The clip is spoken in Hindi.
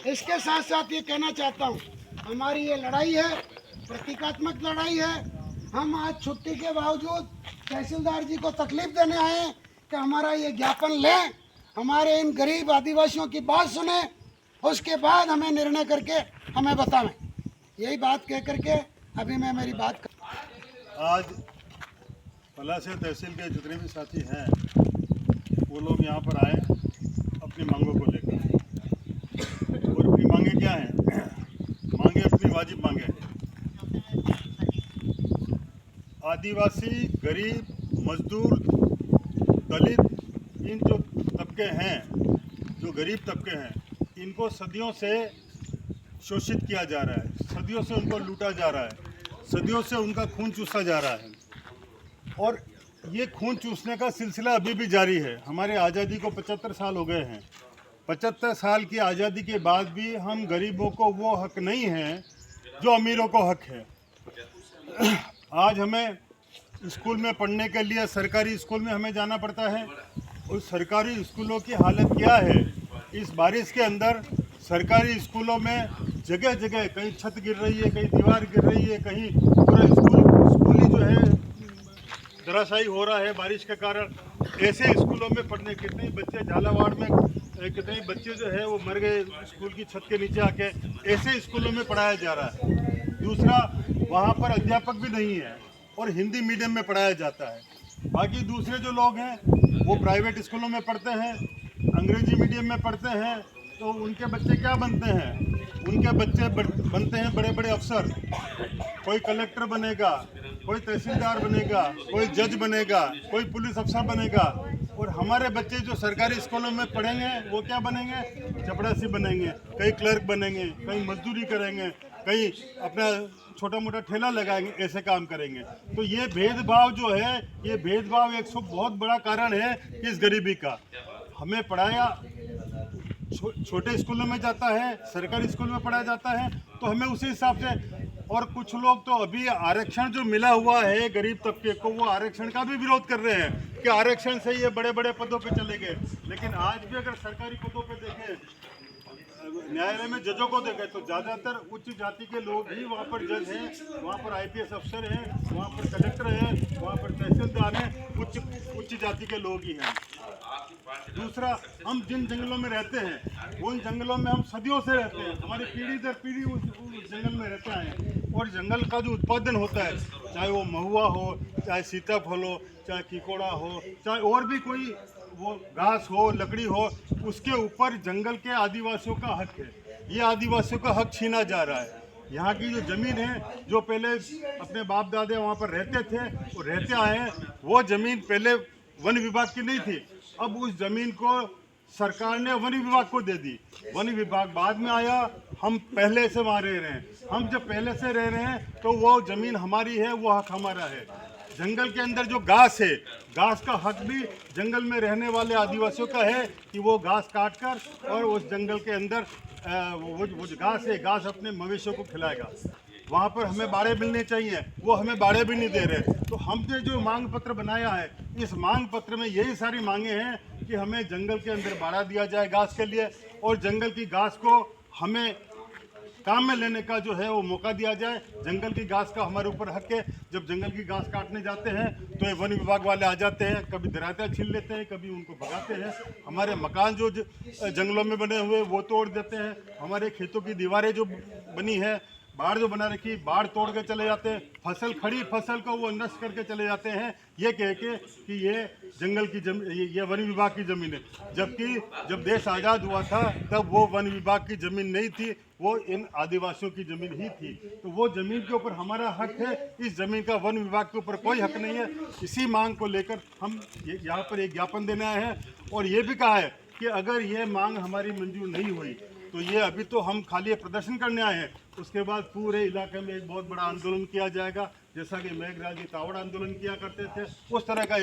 इसके साथ साथ ये कहना चाहता हूँ, हमारी ये लड़ाई है, प्रतीकात्मक लड़ाई है। हम आज छुट्टी के बावजूद तहसीलदार जी को तकलीफ देने आए हैं कि हमारा ये ज्ञापन लें, हमारे इन गरीब आदिवासियों की बात सुने, उसके बाद हमें निर्णय करके हमें बताएं। यही बात कह करके अभी मैं मेरी बात आज पलासिया तहसील के जितने भी साथी हैं वो लोग यहाँ पर आए अपनी मांगों को लेकर। और अपनी मांगे क्या हैं? मांगे अपनी वाजिब मांगे हैं। आदिवासी, गरीब, मजदूर, दलित, इन जो तबके हैं, जो गरीब तबके हैं, इनको सदियों से शोषित किया जा रहा है, सदियों से उनको लूटा जा रहा है, सदियों से उनका खून चूसा जा रहा है। और ये खून चूसने का सिलसिला अभी भी जारी है। हमारे आज़ादी को 75 साल हो गए हैं। 75 साल की आज़ादी के बाद भी हम गरीबों को वो हक नहीं है जो अमीरों को हक है। आज हमें स्कूल में पढ़ने के लिए सरकारी स्कूल में हमें जाना पड़ता है। उस सरकारी स्कूलों की हालत क्या है? इस बारिश के अंदर सरकारी स्कूलों में जगह जगह कहीं छत गिर रही है, कहीं दीवार गिर रही है, कहीं पूरा स्कूल ही जो है धराशायी हो रहा है बारिश के कारण। ऐसे स्कूलों में पढ़ने कितने बच्चे झालावाड़ में कितने बच्चे जो है वो मर गए स्कूल की छत के नीचे आके। ऐसे स्कूलों में पढ़ाया जा रहा है। दूसरा, वहाँ पर अध्यापक भी नहीं है और हिंदी मीडियम में पढ़ाया जाता है। बाकी दूसरे जो लोग हैं वो प्राइवेट स्कूलों में पढ़ते हैं, अंग्रेजी मीडियम में पढ़ते हैं। तो उनके बच्चे क्या बनते हैं? उनके बच्चे बनते हैं बड़े बड़े अफसर। कोई कलेक्टर बनेगा, कोई तहसीलदार बनेगा, कोई जज बनेगा, कोई पुलिस अफसर बनेगा। और हमारे बच्चे जो सरकारी स्कूलों में पढ़ेंगे वो क्या बनेंगे? चपरासी बनेंगे, कहीं क्लर्क बनेंगे, कहीं मजदूरी करेंगे, कहीं अपना छोटा मोटा ठेला लगाएंगे, ऐसे काम करेंगे। तो ये भेदभाव जो है, ये भेदभाव एक बहुत बड़ा कारण है इस गरीबी का। हमें पढ़ाया छोटे स्कूलों में जाता है, सरकारी स्कूल में पढ़ाया जाता है, तो हमें उसी हिसाब से। और कुछ लोग तो अभी आरक्षण जो मिला हुआ है गरीब तबके को, वो आरक्षण का भी विरोध कर रहे हैं कि आरक्षण से ये बड़े बड़े पदों पे चले गए। लेकिन आज भी अगर सरकारी पदों पे देखें, न्यायालय में जजों को देखें, तो ज़्यादातर उच्च जाति के लोग ही वहाँ पर जज हैं, वहाँ पर IPS अफसर हैं, वहाँ पर कलेक्टर हैं, वहाँ पर तहसीलदार हैं, उच्च जाति के लोग ही हैं। दूसरा, हम जिन जंगलों में रहते हैं उन जंगलों में हम सदियों से रहते हैं, हमारी पीढ़ी दर पीढ़ी उस जंगल में रहते हैं। और जंगल का जो उत्पादन होता है, चाहे वो महुआ हो, चाहे सीताफल हो, चाहे किकोड़ा हो, चाहे और भी कोई वो घास हो, लकड़ी हो, उसके ऊपर जंगल के आदिवासियों का हक है। ये आदिवासियों का हक छीना जा रहा है। यहाँ की जो ज़मीन है, जो पहले अपने बाप दादे वहाँ पर रहते थे और रहते आए हैं, वो ज़मीन पहले वन विभाग की नहीं थी। अब उस ज़मीन को सरकार ने वन विभाग को दे दी। वन विभाग बाद में आया, हम पहले से वहाँ रह रहे हैं। हम जब पहले से रह रहे हैं तो वो ज़मीन हमारी है, वो हक हमारा है। जंगल के अंदर जो घास है, घास का हक भी जंगल में रहने वाले आदिवासियों का है कि वो घास काट कर और उस जंगल के अंदर वो जो घास है, घास अपने मवेशियों को खिलाएगा। वहाँ पर हमें बाड़े मिलने चाहिए, वो हमें बाड़े भी नहीं दे रहे। तो हमने जो मांग पत्र बनाया है, इस मांग पत्र में यही सारी मांगे हैं कि हमें जंगल के अंदर बाड़ा दिया जाए घास के लिए, और जंगल की घास को हमें काम में लेने का जो है वो मौका दिया जाए। जंगल की घास का हमारे ऊपर हक है। जब जंगल की घास काटने जाते हैं तो ये वन विभाग वाले आ जाते हैं, कभी दराता छीन लेते हैं, कभी उनको भगाते हैं। हमारे मकान जो जंगलों में बने हुए वो तोड़ देते हैं। हमारे खेतों की दीवारें जो बनी है, बाढ़ जो बना रखी, बाढ़ तोड़ के चले जाते हैं। फसल, खड़ी फसल को वो नष्ट करके चले जाते हैं, ये कह के कि ये जंगल की ये वन विभाग की ज़मीन है। जबकि जब देश आज़ाद हुआ था तब वो वन विभाग की ज़मीन नहीं थी, वो इन आदिवासियों की ज़मीन ही थी। तो वो ज़मीन के ऊपर हमारा हक है, इस ज़मीन का वन विभाग के ऊपर कोई हक नहीं है। इसी मांग को लेकर हम यहाँ पर एक ज्ञापन देने आए हैं। और ये भी कहा है कि अगर ये मांग हमारी मंजूर नहीं हुई तो ये अभी तो हम खाली प्रदर्शन करने आए हैं, उसके बाद पूरे इलाके में एक बहुत बड़ा आंदोलन किया जाएगा, जैसा कि मेघराज जी कावड़ आंदोलन किया करते थे, उस तरह का